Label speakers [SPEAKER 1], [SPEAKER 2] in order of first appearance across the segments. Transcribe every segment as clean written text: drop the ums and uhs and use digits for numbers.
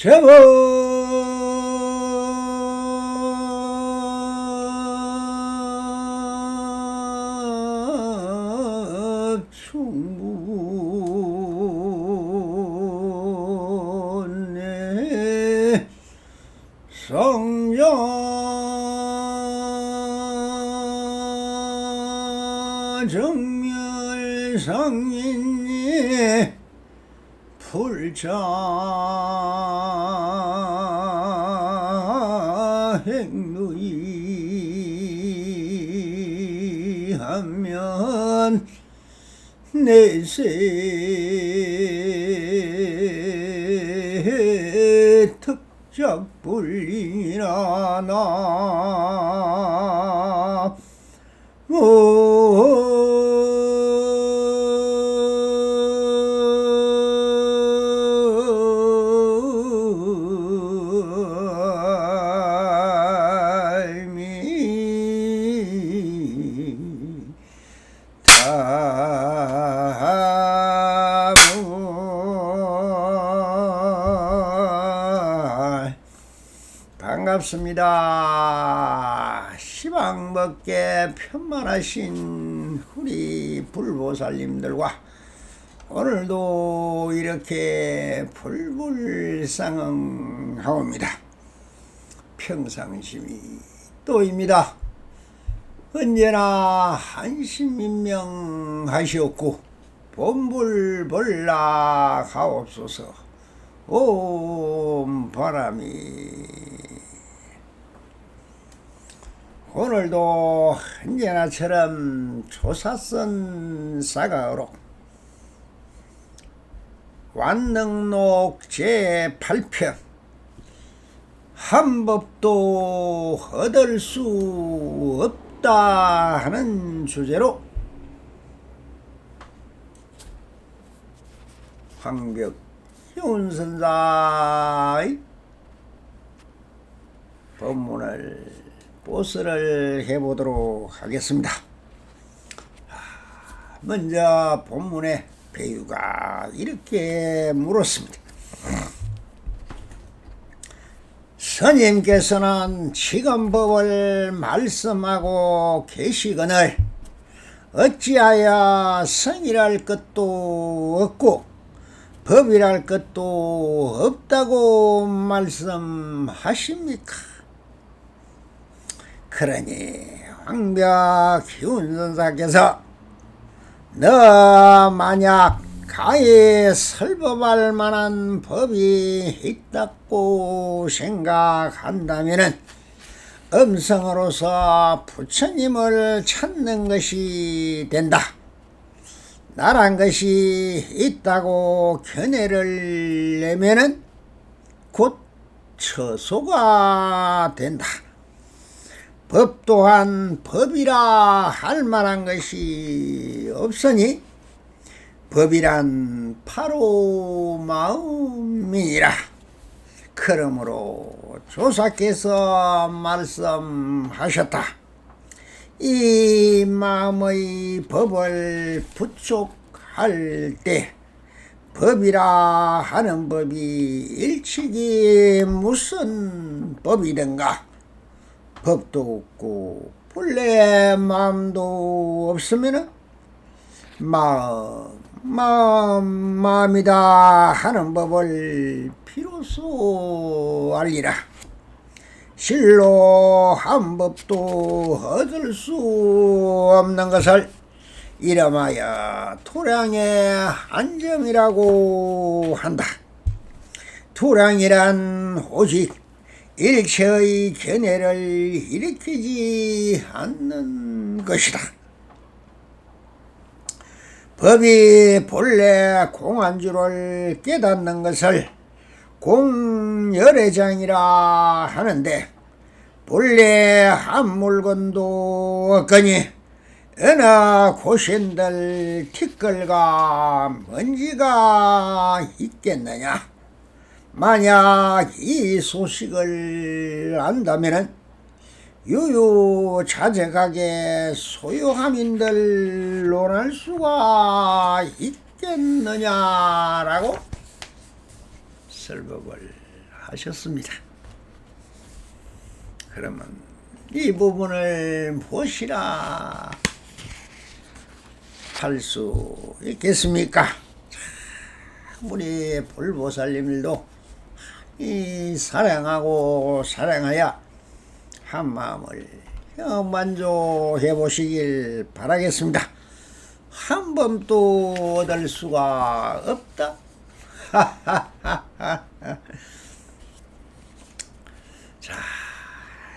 [SPEAKER 1] 제법 충분해 성자 정멸상인이 불자 행루이하면 내세 특작불이라 나 반갑습니다. 시방먹게 편만하신 우리 불보살님들과 오늘도 이렇게 불불상응하옵니다. 평상심이 또입니다. 언제나 한심민명하시옵고 본불벌락하옵소서. 옴 바람이 오늘도 언제나처럼 조사선 사가로 완능록 제8편 한 법도 얻을 수 없다 하는 주제로 황벽희운선사의 법문을 보스를 해보도록 하겠습니다. 먼저 본문의 배유가 이렇게 물었습니다. 스님께서는 지금법을 말씀하고 계시거늘 어찌하여 성이랄 것도 없고 법이랄 것도 없다고 말씀하십니까? 그러니 황벽희운선사께서 너 만약 가히 설법할 만한 법이 있다고 생각한다면 음성으로서 부처님을 찾는 것이 된다. 나란 것이 있다고 견해를 내면은 곧 처소가 된다. 법 또한 법이라 할 만한 것이 없으니 법이란 바로 마음이니라. 그러므로 조사께서 말씀하셨다. 이 마음의 법을 부족할 때 법이라 하는 법이 일찍이 무슨 법이든가 법도 없고 본래 마음도 없으면은 마음이다 하는 법을 비로소 알리라. 실로 한 법도 얻을 수 없는 것을 이름하여 토량의 안정이라고 한다. 토량이란 오직 일체의 견해를 일으키지 않는 것이다. 법이 본래 공한 줄을 깨닫는 것을 공열애장이라 하는데 본래 한 물건도 없거니 어느 고신들 티끌과 먼지가 있겠느냐. 만약 이 소식을 안다면은 유유자적하게 소요함인들 논할 수가 있겠느냐라고 설법을 하셨습니다. 그러면 이 부분을 무엇이라 할 수 있겠습니까? 우리 불보살님들도 이 사랑하고 사랑하여 한 마음을 만족해 보시길 바라겠습니다. 한 번도 얻을 수가 없다. 자,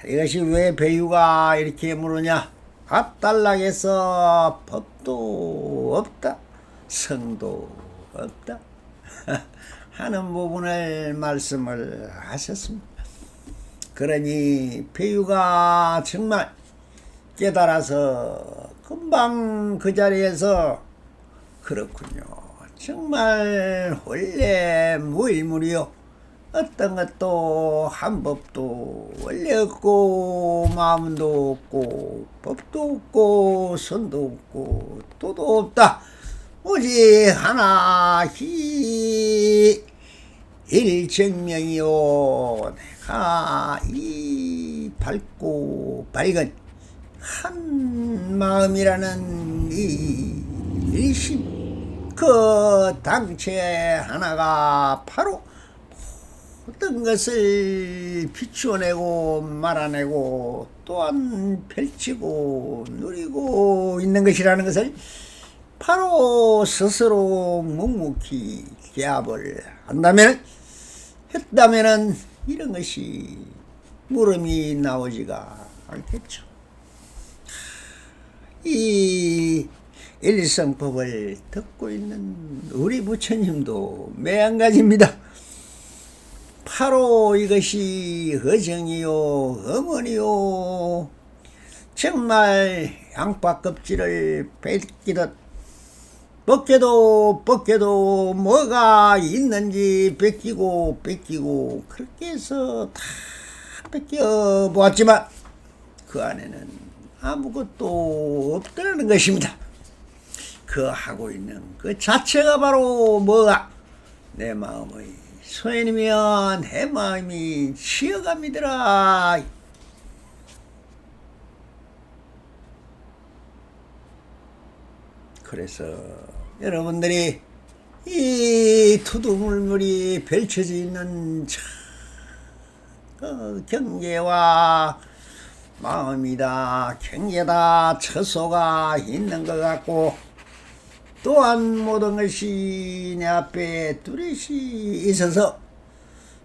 [SPEAKER 1] 이것이 왜 배유가 이렇게 물으냐? 앞달락에서 법도 없다, 성도 없다 하는 부분을 말씀을 하셨습니다. 그러니 배유가 정말 깨달아서 금방 그 자리에서 그렇군요. 정말 원래 무일물이요. 어떤 것도 한 법도 원래 없고 마음도 없고 법도 없고 선도 없고 도도 없다. 오직 하나 일정명이요. 내가 이 밝고 밝은 한 마음이라는 이 일심, 그 당체 하나가 바로 어떤 것을 비추어내고 말아내고 또한 펼치고 누리고 있는 것이라는 것을 바로 스스로 묵묵히 개합을 했다면은 이런 것이 물음이 나오지가 않겠죠. 이 일성법을 듣고 있는 우리 부처님도 매한가지입니다. 바로 이것이 어정이요 어머니요, 정말 양파 껍질을 벗기듯 벗겨도 뭐가 있는지 벗기고 그렇게 해서 다 벗겨 보았지만 그 안에는 아무것도 없다는 것입니다. 그 하고 있는 그 자체가 바로 뭐가 내 마음의 소연이면 내 마음이 치여갑니다라. 그래서 여러분들이 이 투두물물이 펼쳐져 있는 그 경계와 마음이다, 경계다, 처소가 있는 것 같고, 또한 모든 것이 내 앞에 뚜렷이 있어서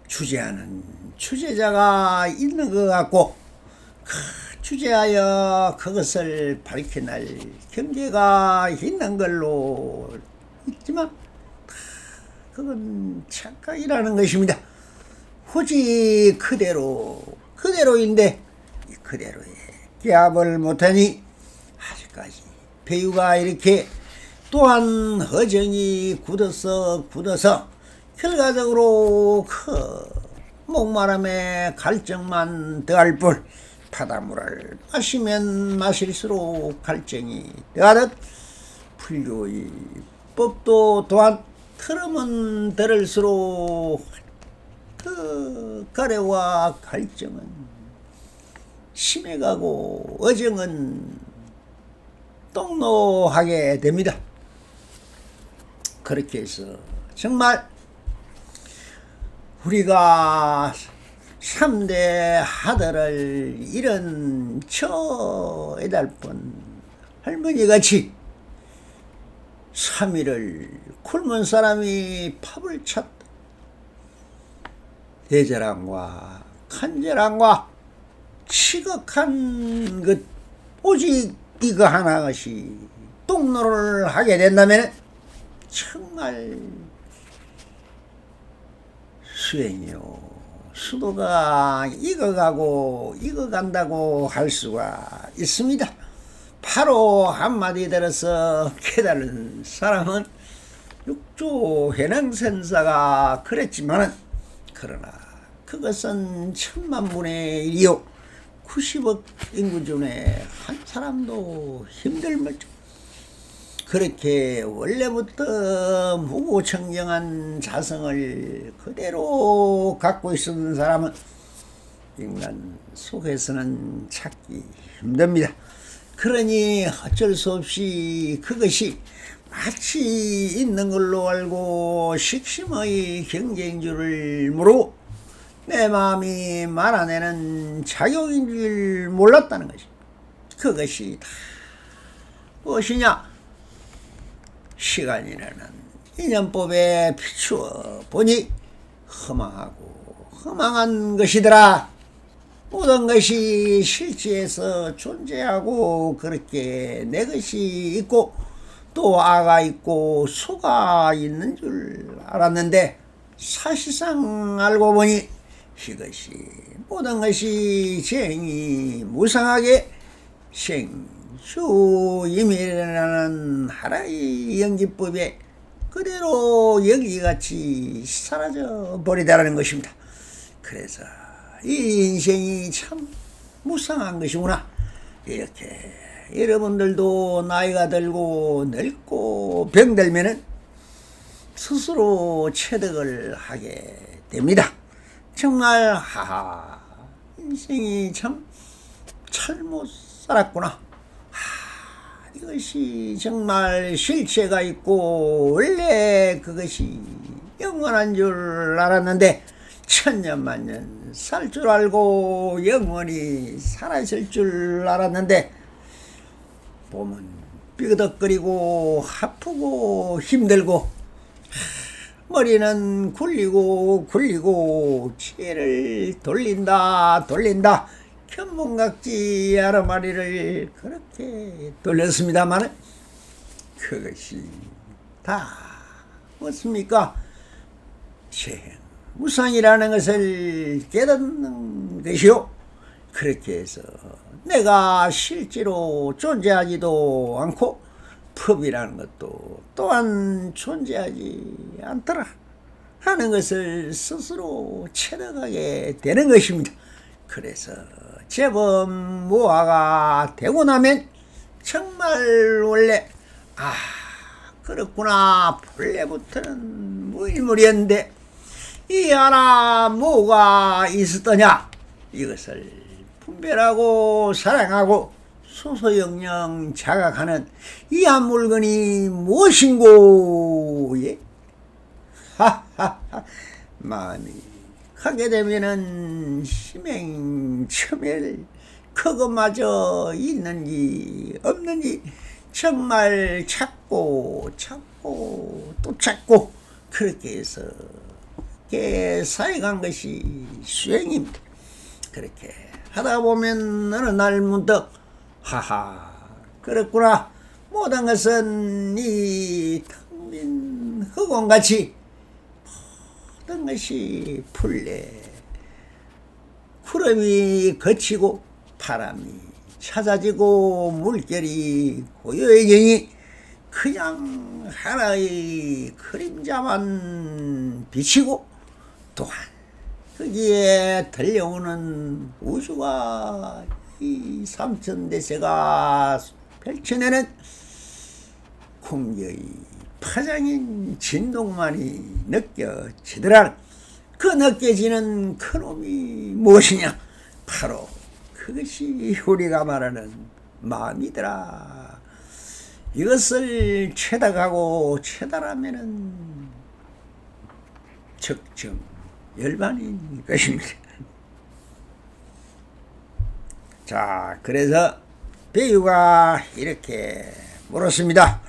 [SPEAKER 1] 주재하는 주재자가 있는 것 같고, 주재하여 그것을 밝혀낼 경계가 있는 걸로 있지만 그건 착각이라는 것입니다. 오직 그대로인데 그대로에 개합을 못하니 아직까지 배유가 이렇게 또한 허정이 굳어서 결과적으로 그 목마름에 갈증만 더할 뿐 바닷물을 마시면 마실수록 갈증이 더하듯 불교의 법도 또한 들으면 들을수록 그 가래와 갈증은 심해가고 어정은 똑노하게 됩니다. 그렇게 해서 정말 우리가 3대 하들을 잃은 저 애달픈 할머니같이 3일을 굶은 사람이 밥을 찾다. 대절함과 간절함과 시극한 것 오직 이거 하나것이 똥노를 하게 된다면 정말 수행이요 수도가 익어가고 익어간다고 할 수가 있습니다. 바로 한마디 들어서 깨달은 사람은 육조해능선사가 그랬지만은 그러나 그것은 1000만분의 1이요 90억 인구 중에 한 사람도 힘들었죠. 그렇게 원래부터 무고청정한 자성을 그대로 갖고 있었던 사람은 인간 속에서는 찾기 힘듭니다. 그러니 어쩔 수 없이 그것이 마치 있는 걸로 알고 식심의 경계인 줄을 모르고 내 마음이 말아내는 작용인 줄 몰랐다는 것이, 그것이 다 무엇이냐? 시간이라는 인연법에 비추어 보니 허망하고 허망한 것이더라. 모든 것이 실제에서 존재하고 그렇게 내 것이 있고 또 아가 있고 소가 있는 줄 알았는데, 사실상 알고 보니 이것이 모든 것이 정이 무상하게 생주임이라는 하나의 연기법에 그대로 연기같이 사라져 버리다라는 것입니다. 그래서 이 인생이 참 무상한 것이구나. 이렇게 여러분들도 나이가 들고 늙고 병들면은 스스로 체득을 하게 됩니다. 정말 하하, 인생이 참 잘못 살았구나. 이것이 정말 실체가 있고 원래 그것이 영원한 줄 알았는데 천년만년 살 줄 알고 영원히 살아있을 줄 알았는데, 몸은 삐그덕거리고 아프고 힘들고 머리는 굴리고 굴리고 지혜를 돌린다 견문각지 아르마리를 그렇게 돌렸습니다만 그것이 다 무엇입니까? 무상이라는 것을 깨닫는 것이요, 그렇게 해서 내가 실제로 존재하지도 않고 법이라는 것도 또한 존재하지 않더라 하는 것을 스스로 체득하게 되는 것입니다. 그래서 제법 무아가 되고 나면 정말 원래 그렇구나, 본래부터는 무일물이었는데 이 하나 뭐가 있었더냐, 이것을 분별하고 사랑하고 소소영령 자각하는 이 한 물건이 무엇인고? 예? 마음이 하게 되면은 심행첨엘 그것마저 있는지 없는지 정말 찾고 또 찾고 그렇게 해서 사해간 것이 수행입니다. 그렇게 하다 보면 어느 날 문득 그렇구나, 모든 것은 이 텅 빈 흑원같이 모든 것이 풀래 구름이 거치고 바람이 찾아지고 물결이 고요해지니 그냥 하나의 그림자만 비치고 또한 거기에 들려오는 우주가 이 삼천대세가 펼쳐내는 공기의 파장인 진동만이 느껴지더라. 그 느껴지는 그놈이 무엇이냐? 바로 그것이 우리가 말하는 마음이더라. 이것을 체득하고 체달하면은 적정 열반인 것입니다. 자, 그래서 배우가 이렇게 물었습니다.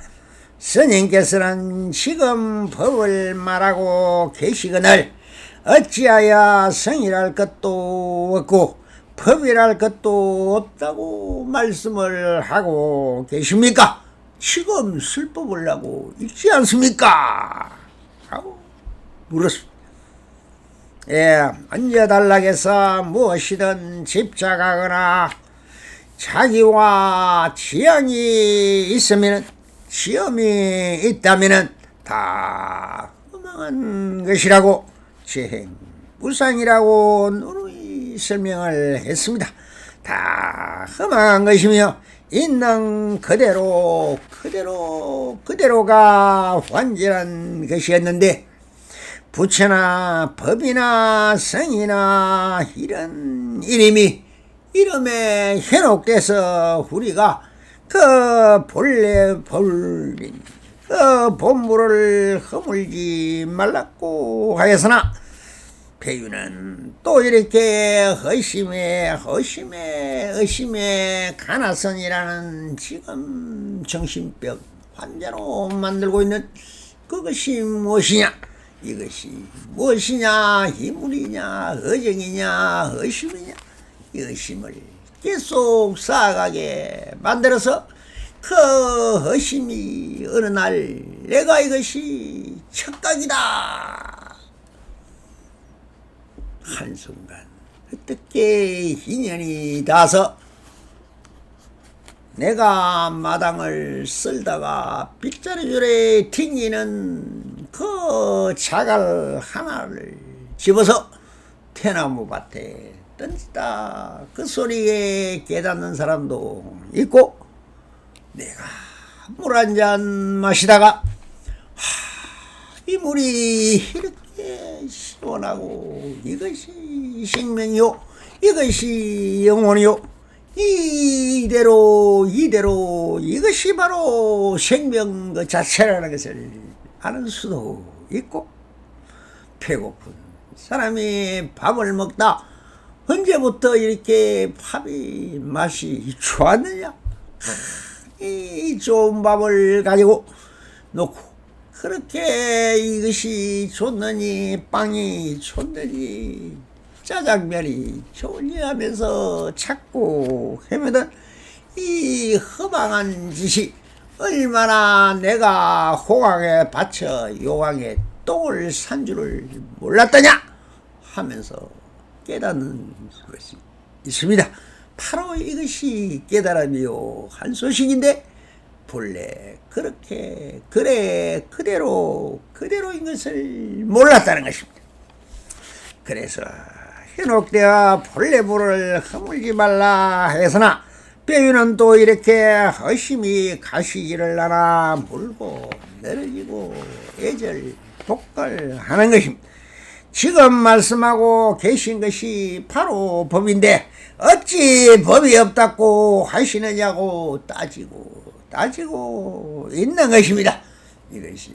[SPEAKER 1] 스님께서는 지금 법을 말하고 계시거늘 어찌하여 성이랄 것도 없고 법이랄 것도 없다고 말씀을 하고 계십니까? 지금 술법을 하고 있지 않습니까? 하고 물었습니다. 예, 언제 단락에서 무엇이든 집착하거나 자기와 지향이 있으면, 시험이 있다면 다 허망한 것이라고 재행무상이라고 누누이 설명을 했습니다. 다 허망한 것이며 있는 그대로가 완전한 것이었는데 부처나 법이나 성이나 이런 이름에 현혹돼서 우리가 그 본래 본린 그 본물을 허물지 말라고 하였으나 배유는 또 이렇게 의심에 가나선이라는 지금 정신병 환자로 만들고 있는 그것이 무엇이냐? 이것이 무엇이냐? 희물이냐? 의정이냐? 의심이냐? 이 의심을 계속 쌓아가게 만들어서 그 의심이 어느 날 내가 이것이 착각이다 한순간 어떻게 인연이 닿아서 내가 마당을 쓸다가 빗자루줄에 튕기는 그 자갈 하나를 집어서 대나무 밭에 던지다 그 소리에 깨닫는 사람도 있고 내가 물 한 잔 마시다가 이 물이 이렇게 시원하고 이것이 생명이요 이것이 영혼이요 이대로 이것이 바로 생명 그 자체라는 것을 아는 수도 있고 배고픈 사람이 밥을 먹다 언제부터 이렇게 밥이 맛이 좋았느냐 이 좋은 밥을 가지고 놓고 그렇게 이것이 좋느니 빵이 좋느니 짜장면이 좋으니 하면서 찾고 헤매던 이 허망한 짓이 얼마나 내가 호강에 바쳐 요강에 똥을 산 줄을 몰랐더냐 하면서 깨닫는 것이 있습니다. 바로 이것이 깨달음이요 한 소식인데 본래 그렇게 그대로인 것을 몰랐다는 것입니다. 그래서 현혹되어 본래 물을 허물지 말라 해서나 배유는 또 이렇게 의심이 가시기를 하나 물고 늘어지고 애절복걸하는 것입니다. 지금 말씀하고 계신 것이 바로 법인데 어찌 법이 없다고 하시느냐고 따지고 있는 것입니다. 이것이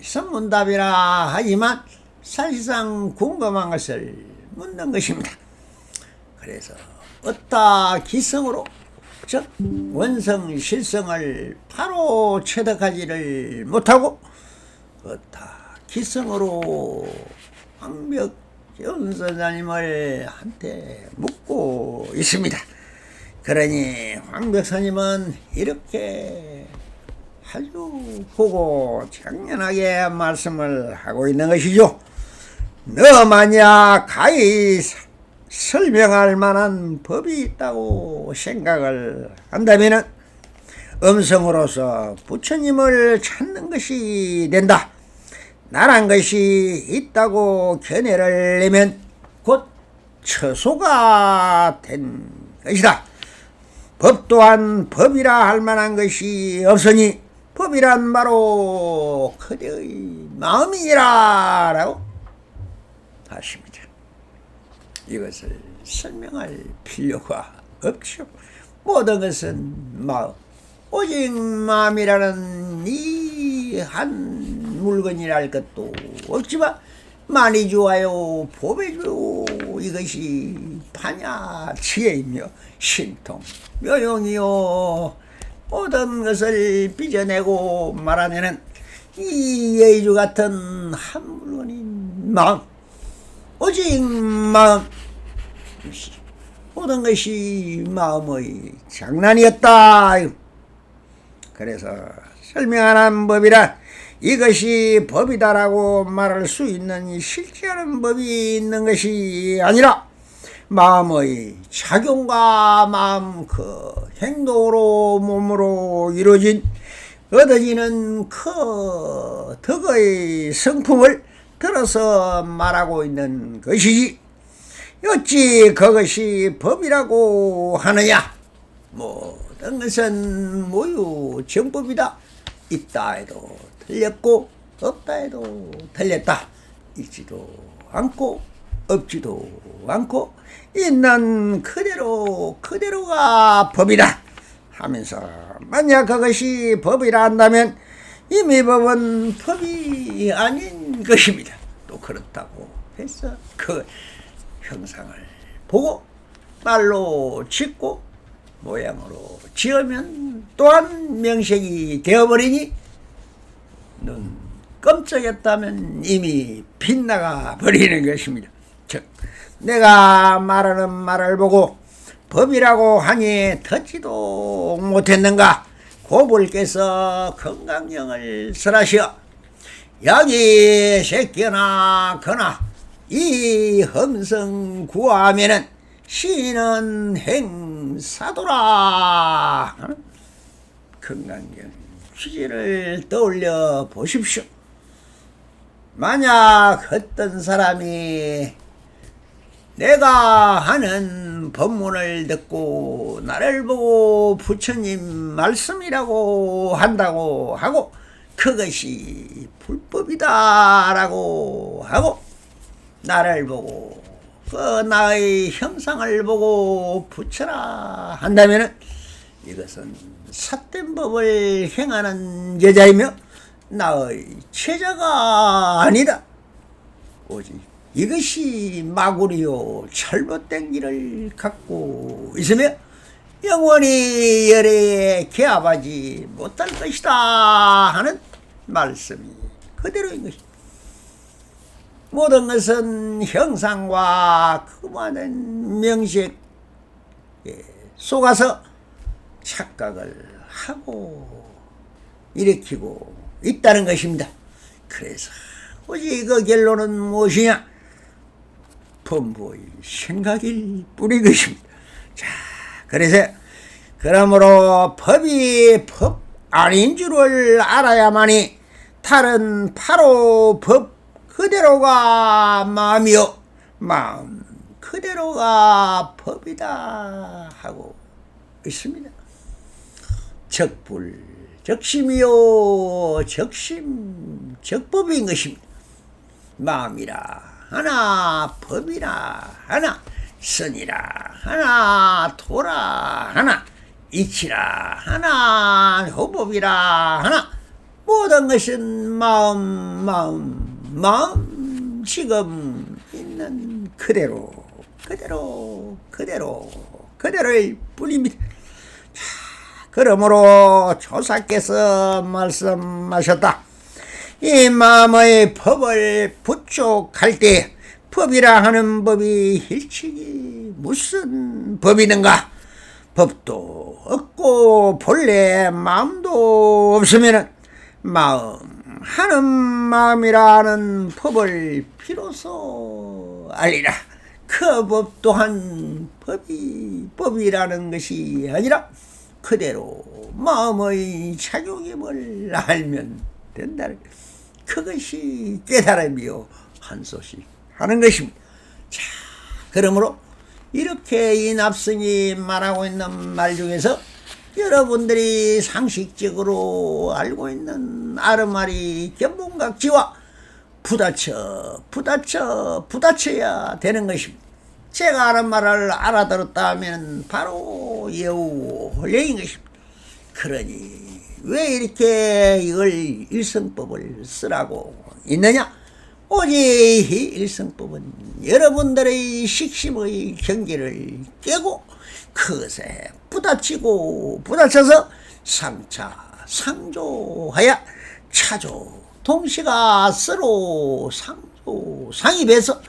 [SPEAKER 1] 선문답이라 하지만 사실상 궁금한 것을 묻는 것입니다. 그래서 어따 기성으로 즉 원성 실성을 바로 체득하지를 못하고 어따 기성으로 황벽 연선자님을 한테 묻고 있습니다. 그러니 황벽사님은 이렇게 아주 보고 장연하게 말씀을 하고 있는 것이죠. 너 만약 가히 설명할 만한 법이 있다고 생각을 한다면 음성으로서 부처님을 찾는 것이 된다. 나란 것이 있다고 견해를 내면 곧 처소가 된 것이다. 법 또한 법이라 할 만한 것이 없으니 법이란 바로 그대의 마음이라 라고 하십니다. 이것을 설명할 필요가 없죠. 모든 것은 마음 오직 마음이라는 이 한 물건이랄 것도 없지만 많이 좋아요 보배죠. 이것이 파냐 지혜이며 신통 묘용이요 모든 것을 빚어내고 말하면은 이 예주 같은 한 물건인 마음 오직 마음 모든 것이 마음의 장난이었다. 그래서 설명하는 법이란 이것이 법이다라고 말할 수 있는 실제하는 법이 있는 것이 아니라 마음의 작용과 마음 그 행동으로 몸으로 이루어진 얻어지는 그 덕의 성품을 들어서 말하고 있는 것이지 어찌 그것이 법이라고 하느냐. 모든 것은 모유 정법이다. 있다 해도 틀렸고 없다 해도 틀렸다. 있지도 않고 없지도 않고 있는 그대로가 법이다 하면서, 만약 그것이 법이라 한다면 이미 법은 법이 아닌 것입니다. 또 그렇다고 해서 그 형상을 보고 말로 짓고 모양으로 지으면 또한 명색이 되어버리니, 눈 깜짝했다면 이미 빗나가 버리는 것입니다. 즉 내가 말하는 말을 보고 법이라고 하니 듣지도 못했는가? 고불께서 건강령을 설하시어 여기 새끼나 거나 이 험성 구하면은 시는 행사도라. 건강경 취지를 떠올려 보십시오. 만약 어떤 사람이 내가 하는 법문을 듣고 나를 보고 부처님 말씀이라고 한다고 하고 그것이 불법이다 라고 하고 나를 보고 그 나의 형상을 보고 부처라 한다면 이것은 삿된 법을 행하는 여자이며 나의 제자가 아니다. 오직 이것이 마구리요 잘못된 길을 갖고 있으며 영원히 열애에 개합하지 못할 것이다 하는 말씀이 그대로인 것입니다. 모든 것은 형상과 그 많은 명식에 속아서 착각을 하고 일으키고 있다는 것입니다. 그래서 오직 그 결론은 무엇이냐? 범부의 생각일 뿐인 것입니다. 자, 그러므로 법이 법 아닌 줄을 알아야만이 다른 바로 법 그대로가 마음이요 마음 그대로가 법이다 하고 있습니다. 적불 적심이요 적심 적법인 것입니다. 마음이라 하나 법이라 하나 선이라 하나 도라 하나 이치라 하나 호법이라 하나 모든 것은 마음 지금 있는 그대로일 뿐입니다. 자, 그러므로 조사께서 말씀하셨다. 이 마음의 법을 부족할 때 법이라 하는 법이 일치기 무슨 법이는가? 법도 없고 본래 마음도 없으면 마음 하는 마음이라는 법을 비로소 알리라. 그 법 또한 법이라는 것이 아니라 그대로 마음의 작용임을 알면 된다는 그것이 깨달음이요 한소식 하는 것입니다. 자, 그러므로 이렇게 이 납승이 말하고 있는 말 중에서 여러분들이 상식적으로 알고 있는 아르마리 견본각지와 부딪혀야 되는 것입니다. 제가 하는 말을 알아들었다 하면 바로 예우홀령인 것입니다. 그러니 왜 이렇게 이걸 일성법을 쓰라고 있느냐? 오직 이 일성법은 여러분들의 식심의 경계를 깨고 그것에 부딪혀서 상조하여 차조 동시가 서로 상입해서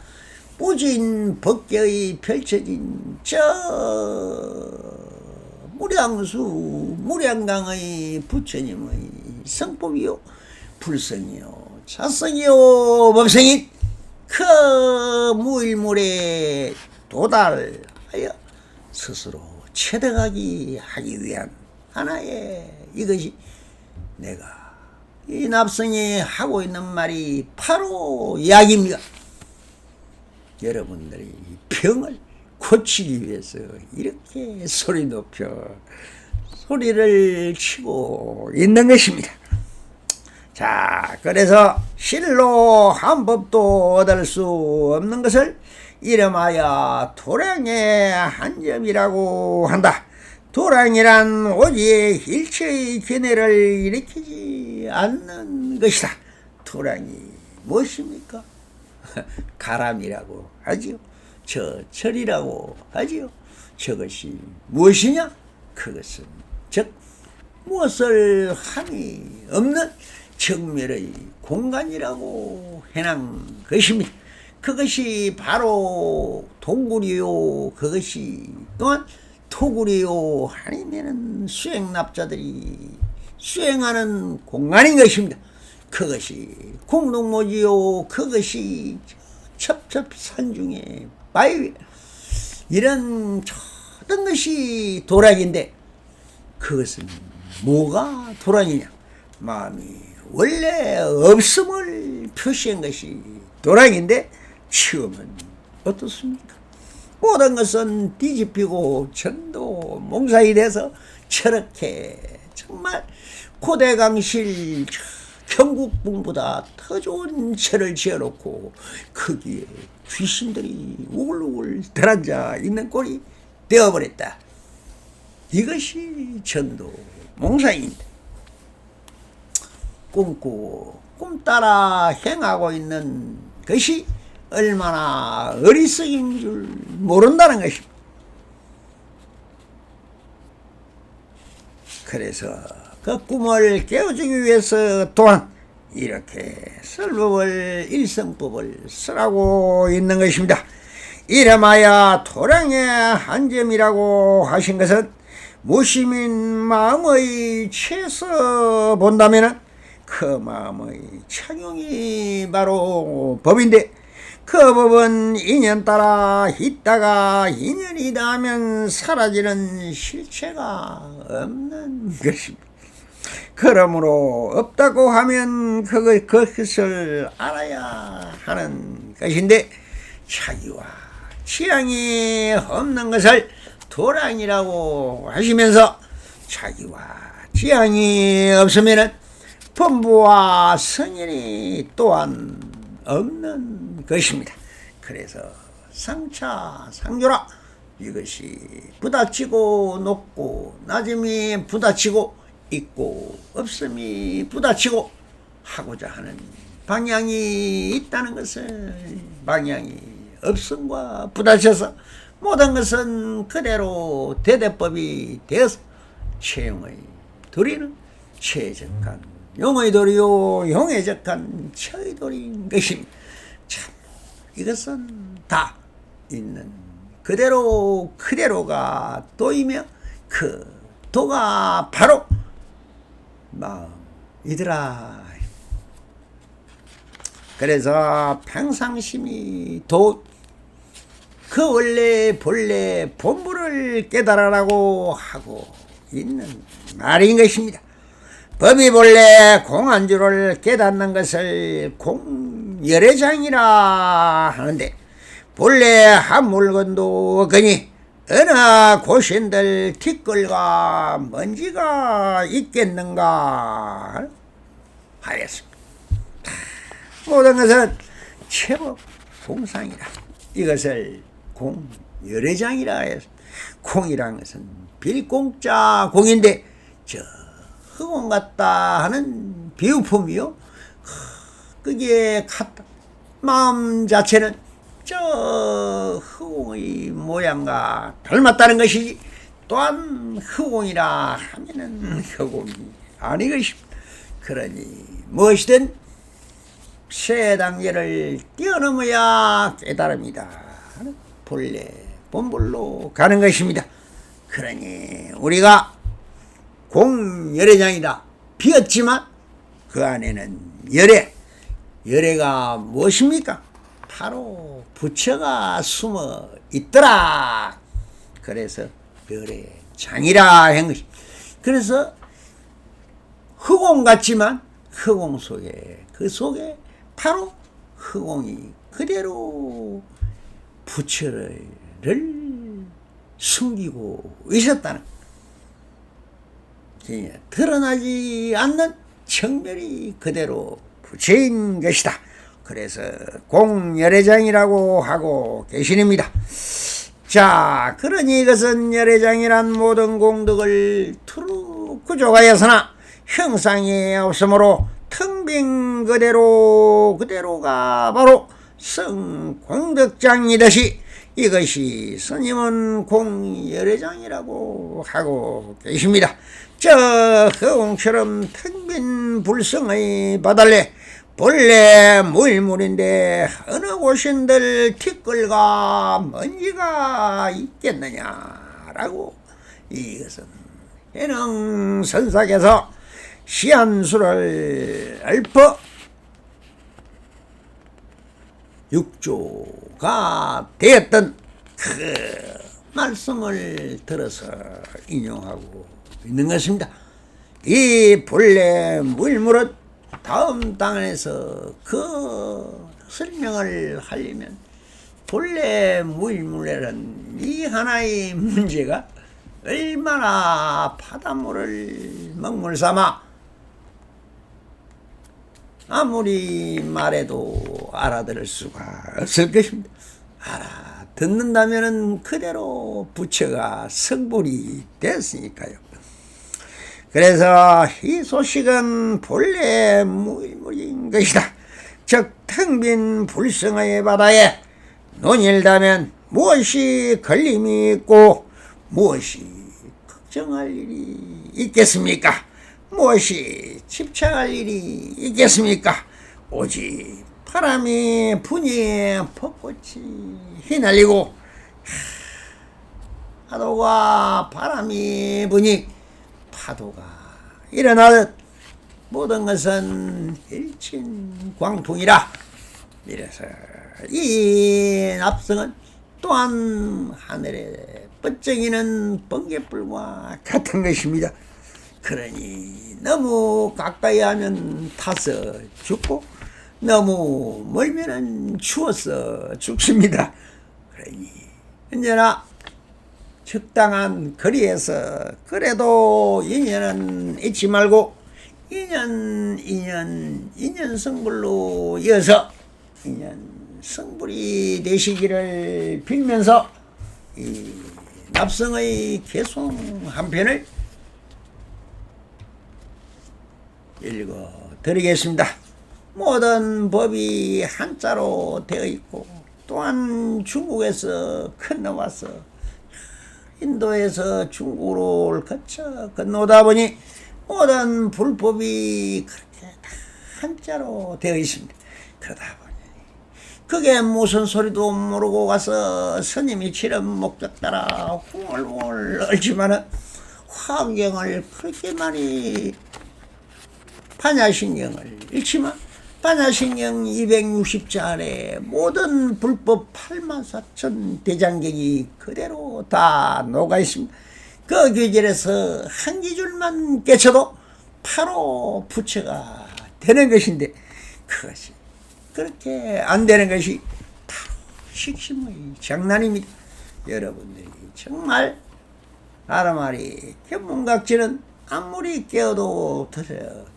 [SPEAKER 1] 무진 법계의 펼쳐진 무량강의 부처님의 성법이요 불성이요 자성이요 법성인 그 무일물에 도달하여 스스로 체득하기 하기 위한 하나의 이것이 내가 이 납성이 하고 있는 말이 바로 약입니다. 여러분들이 병을 고치기 위해서 이렇게 소리 높여 소리를 치고 있는 것입니다. 자, 그래서 실로 한 법도 얻을 수 없는 것을 이름하여 도량의 한 점이라고 한다. 도량이란 오직 일체의 견해를 일으키지 않는 것이다. 도량이 무엇입니까? 가람이라고 하지요. 저 철이라고 하지요. 저것이 무엇이냐? 그것은 즉 무엇을 함이 없는 정멸의 공간이라고 해난 것입니다. 그것이 바로 동굴이요, 그것이 또한 토굴이요, 아니면은 수행납자들이 수행하는 공간인 것입니다. 그것이 공동모지요, 그것이 첩첩산중의 바위, 이런 모든 것이 도량인데, 그것은 뭐가 도량이냐? 마음이 원래 없음을 표시한 것이 도량인데, 지금은 어떻습니까? 모든 것은 뒤집히고 전도 몽사이 돼서 저렇게 정말 고대강실 경국궁보다 더 좋은 절을 지어놓고 거기에 귀신들이 우글우글 들어앉아 있는 꼴이 되어버렸다. 이것이 전도 몽사입니다. 꿈꾸고 꿈 따라 행하고 있는 것이 얼마나 어리석인 줄 모른다는 것입니다. 그래서 그 꿈을 깨워주기 위해서 또한 이렇게 설법을 일성법을 쓰라고 있는 것입니다. 이름하여 도량의 한 점이라고 하신 것은 무심인 마음의 채서 본다면 그 마음의 착용이 바로 법인데, 그 법은 인연 따라 있다가 인연이 닿으면 사라지는 실체가 없는 것입니다. 그러므로 없다고 하면 그것을 알아야 하는 것인데, 자기와 취향이 없는 것을 도량이라고 하시면서 자기와 취향이 없으면 범부와 성인이 또한 없는 것입니다. 그래서 상차 상조라, 이것이 부딪히고 높고 낮음이 부딪히고 있고 없음이 부딪히고 하고자 하는 방향이 있다는 것을, 방향이 없음과 부딪혀서 모든 것은 그대로 대대법이 되어서 체용의 도리는 체적한 용의 도리요, 용의 적한 처의 도리인 것입니다. 참, 이것은 다 있는 그대로가 도이며 그 도가 바로 마음이더라. 그래서 평상심이 도, 그 원래 본래 본부를 깨달으라고 하고 있는 말인 것입니다. 법이 본래 공안주를 깨닫는 것을 공열애장이라 하는데, 본래 한 물건도 없거니 어느 고신들 티끌과 먼지가 있겠는가 하였습니다. 모든 것은 제법 공상이라, 이것을 공열애장이라 해서, 공이란 것은 빌공자 공인데 저 흑공 같다 하는 비유품이요, 그게 같다. 마음 자체는 저 흑공의 모양과 닮았다는 것이지, 또한 흑공이라 하면은 흑공이 아니 것입니다. 그러니 무엇이든 세 단계를 뛰어넘어야 깨달음이다. 본래 본불로 가는 것입니다. 그러니 우리가 공열애장이다. 비었지만 그 안에는 열애가 무엇입니까? 바로 부처가 숨어 있더라. 그래서 열애장이라 한 것입니다. 그래서 흑공 같지만 흑공 속에, 그 속에 바로 흑공이 그대로 부처를 숨기고 있었다는, 드러나지 않는 청멸이 그대로 부처인 것이다. 그래서 공열애장이라고 하고 계시립니다. 자, 그러니 이것은 열애장이란 모든 공덕을 두루 구족하였으나 형상이 없으므로 텅 빈 그대로가 바로 성공덕장이듯이 이것이 스님은 공열애장이라고 하고 계십니다. 저 허공처럼 텅 빈 불성의 바다래 본래 물인데 어느 곳인들 티끌과 먼지가 있겠느냐라고 이것은 해능선삭에서 시한수를 읊어 육조가 되었던 그 말씀을 들어서 인용하고 있는 것입니다. 이 본래 물은 다음 단에서 그 설명을 하려면 본래 무일물이라는 이 하나의 문제가 얼마나 바닷물을 먹물 삼아 아무리 말해도 알아들을 수가 없을 것입니다. 알아듣는다면 그대로 부처가 성불이 됐으니까요. 그래서 이 소식은 본래 무일물인 것이다. 즉 텅 빈 불성의 바다에 논일다면 무엇이 걸림이 있고 무엇이 걱정할 일이 있겠습니까? 무엇이 집착할 일이 있겠습니까? 오직 바람이 부니 벚꽃이 휘날리고 파도가 바람이 부니 파도가 일어나듯 모든 것은 일진광풍이라. 이래서 이 납성은 또한 하늘에 뻗정이는 번갯불과 같은 것입니다. 그러니 너무 가까이 하면 타서 죽고 너무 멀면은 추워서 죽습니다. 그러니 언제나 적당한 거리에서 그래도 인연은 잊지 말고 인연 성불로 이어서 인연 성불이 되시기를 빌면서 이 납성의 개송 한 편을 읽어 드리겠습니다. 모든 법이 한자로 되어 있고 또한 중국에서 건너와서 인도에서 중국으로 거쳐 건너다 보니 모든 불법이 그렇게 다 한자로 되어 있습니다. 그러다 보니 그게 무슨 소리도 모르고 가서 스님이 치른 목적 따라 훌훌 얽지만은 화경을 그렇게 많이 반야신경을 읽지만 반야신경 260자에 모든 불법 84,000 대장경이 그대로 다 녹아 있습니다. 그 규절에서 한 기줄만 깨쳐도 바로 부처가 되는 것인데 그것이 그렇게 안 되는 것이 바로 식심의 장난입니다. 여러분들이 정말 나라말이 견문각지는 아무리 깨어도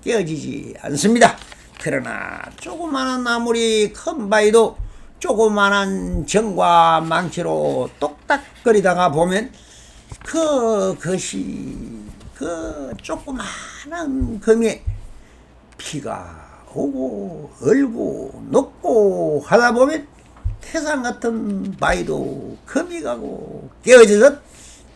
[SPEAKER 1] 깨어지지 않습니다. 그러나 조그마한 아무리 큰 바위도 조그마한 정과 망치로 똑딱거리다가 보면 그것이 그 조그마한 금에 피가 오고 얼고 녹고 하다 보면 태산 같은 바위도 금이 가고 깨어지듯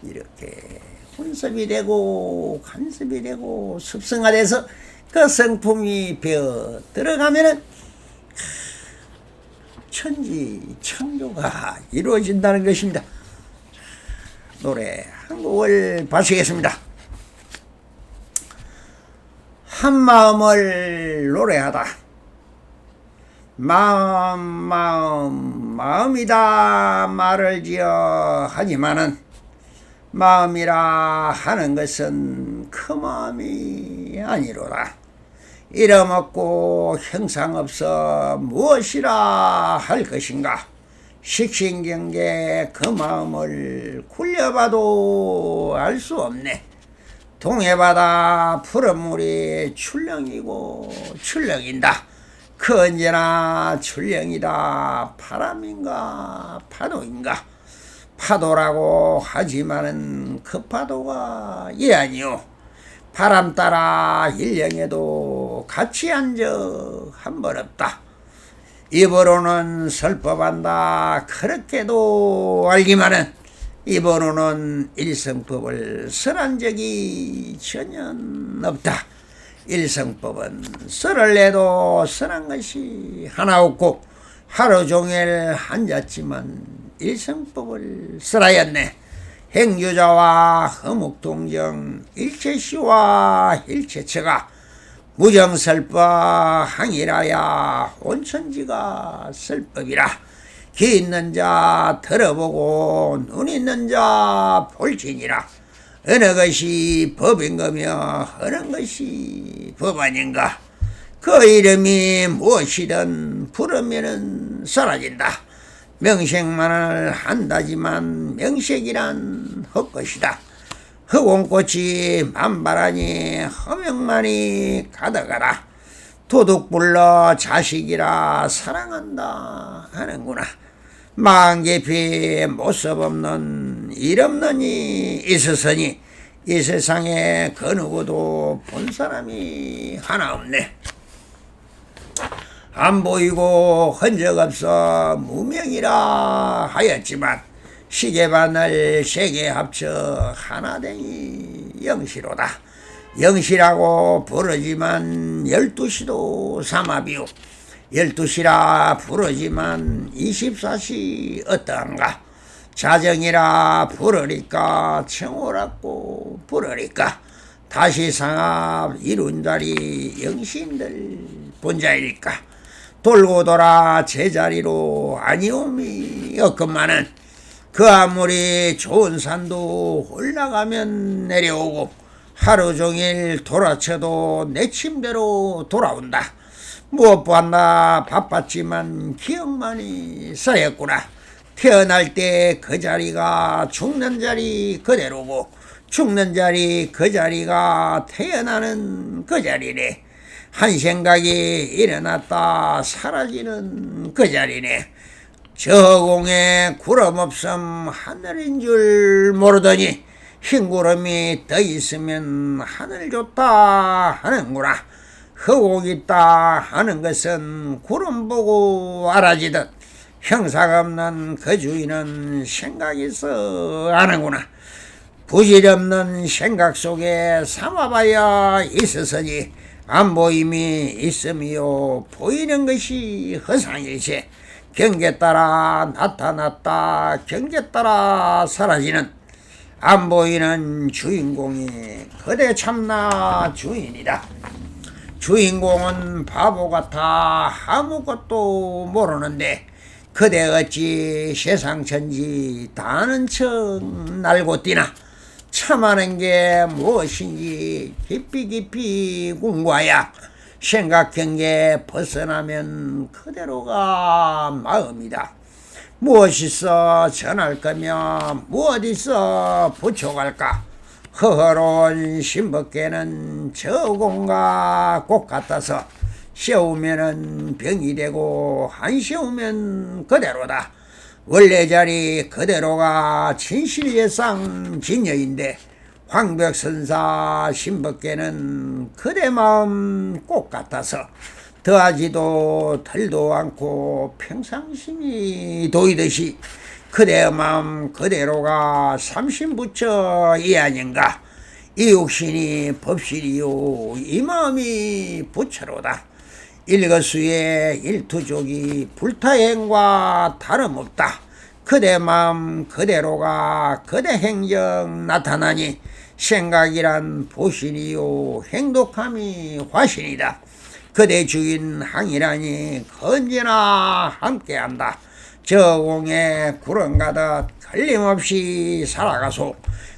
[SPEAKER 1] 이렇게 혼섭이 되고 간섭이 되고 습성화돼서 그 성품이 배어 들어가면은 천지 창조가 이루어진다는 것입니다. 노래 한 곡을 바치겠습니다. 한 마음을 노래하다. 마음이다 말을 지어 하지만은 마음이라 하는 것은 그 마음이 아니로다. 이름 없고 형상 없어 무엇이라 할 것인가. 식신경계 그 마음을 굴려봐도 알 수 없네. 동해바다 푸른 물이 출렁이고 출렁인다. 그 언제나 출렁이다. 바람인가 파도인가. 파도라고 하지만은 그 파도가 예 아니요. 바람 따라 일령에도 같이 한 적 한 번 없다. 입으로는 설법한다. 그렇게도 알기만은 입으로는 일성법을 설한 적이 전혀 없다. 일성법은 설을 해도 설한 것이 하나 없고 하루 종일 앉았지만 일성법을 설하였네. 행유자와 허묵동정 일체시와 일체처가 무정설법 항이라야 온천지가 설법이라. 귀 있는 자 들어보고 눈 있는 자 볼지니라. 어느 것이 법인 거며 어느 것이 법 아닌가. 그 이름이 무엇이든 부르면은 사라진다. 명색만을 한다지만 명색이란 헛것이다. 허공꽃이 만발하니 허명만이 가다가라. 도둑 불러 자식이라 사랑한다 하는구나. 마음 깊이 모습 없는 일 없는 이 있으서니 이 세상에 그 누구도 본 사람이 하나 없네. 안 보이고 흔적 없어 무명이라 하였지만 시계바늘 세 개 합쳐 하나 되니 영시로다. 영시라고 부르지만 12시도 삼합이요. 12시라 부르지만 24시 어떠한가. 자정이라 부르니까 청호라고 부르니까 다시 상합 이룬 자리 영신들 본자일까. 돌고 돌아 제자리로 아니옴이 없건만은 그 아무리 좋은 산도 올라가면 내려오고 하루 종일 돌아쳐도 내 침대로 돌아온다. 무엇보다 바빴지만 기억만이 쌓였구나. 태어날 때 그 자리가 죽는 자리 그대로고 죽는 자리 그 자리가 태어나는 그 자리네. 한 생각이 일어났다 사라지는 그 자리네. 저 공에 구름 없음 하늘인 줄 모르더니 흰 구름이 떠 있으면 하늘 좋다 하는구나. 허공 있다 하는 것은 구름 보고 알아지듯 형사가 없는 그 주인은 생각이 있어 하는구나. 부질없는 생각 속에 삼아봐야 있으서니 안 보임이 있음이요 보이는 것이 허상일세. 경계 따라 나타났다 경계 따라 사라지는 안 보이는 주인공이 그대 참나 주인이다. 주인공은 바보 같아 아무것도 모르는데 그대 어찌 세상천지 다 아는 척 날고 뛰나. 참아는 게 무엇인지 깊이 궁구하야 생각 경계 벗어나면 그대로가 마음이다. 무엇이서 전할 거며 무엇이서 부족할까. 허허로운 신법계는 저공과 꽃 같아서 씌우면은 병이 되고 안 씌우면 그대로다. 원래 자리 그대로가 진실예상 진여인데 황벽선사 신법계는 그대 마음 꽃 같아서 더하지도 덜도 않고 평상심이 도이듯이 그대 마음 그대로가 삼신부처 이 아닌가. 이 육신이 법실이요 이 마음이 부처로다. 일거수의 일투족이 불타행과 다름없다. 그대 마음 그대로가 그대 행정 나타나니 생각이란 보신이요 행독함이 화신이다. 그대 주인 항이라니 언제나 함께한다. 저 공에 구름 가듯 걸림없이 살아가소.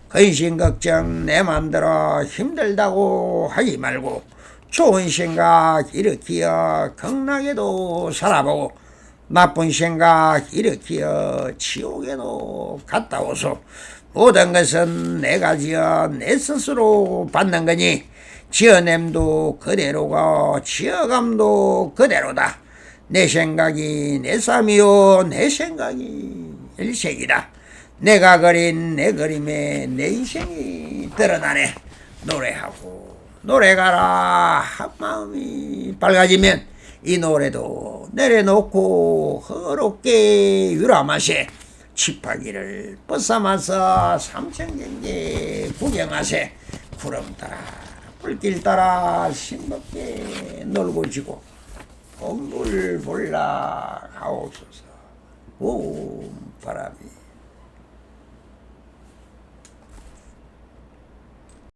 [SPEAKER 1] 근심 걱정 내 맘대로 힘들다고 하지 말고 좋은 생각 일으키어 극락에도 살아보고 나쁜 생각 일으키어 지옥에도 갔다 오소. 모든 것은 내가 지어 내 스스로 받는 거니 지어냄도 그대로가 지어감도 그대로다. 내 생각이 내 삶이요 내 생각이 일색이다. 내가 그린 내 그림에 내 인생이 드러나네. 노래하고 노래 가라 한마음이 밝아지면 이 노래도 내려놓고 허롭게 유람하세. 지파기를 벗삼아서 삼천경계 구경하세. 구름 따라 불길 따라 싱겁게 놀고 지고 봄불 볼라 가옵소서. 오 바람이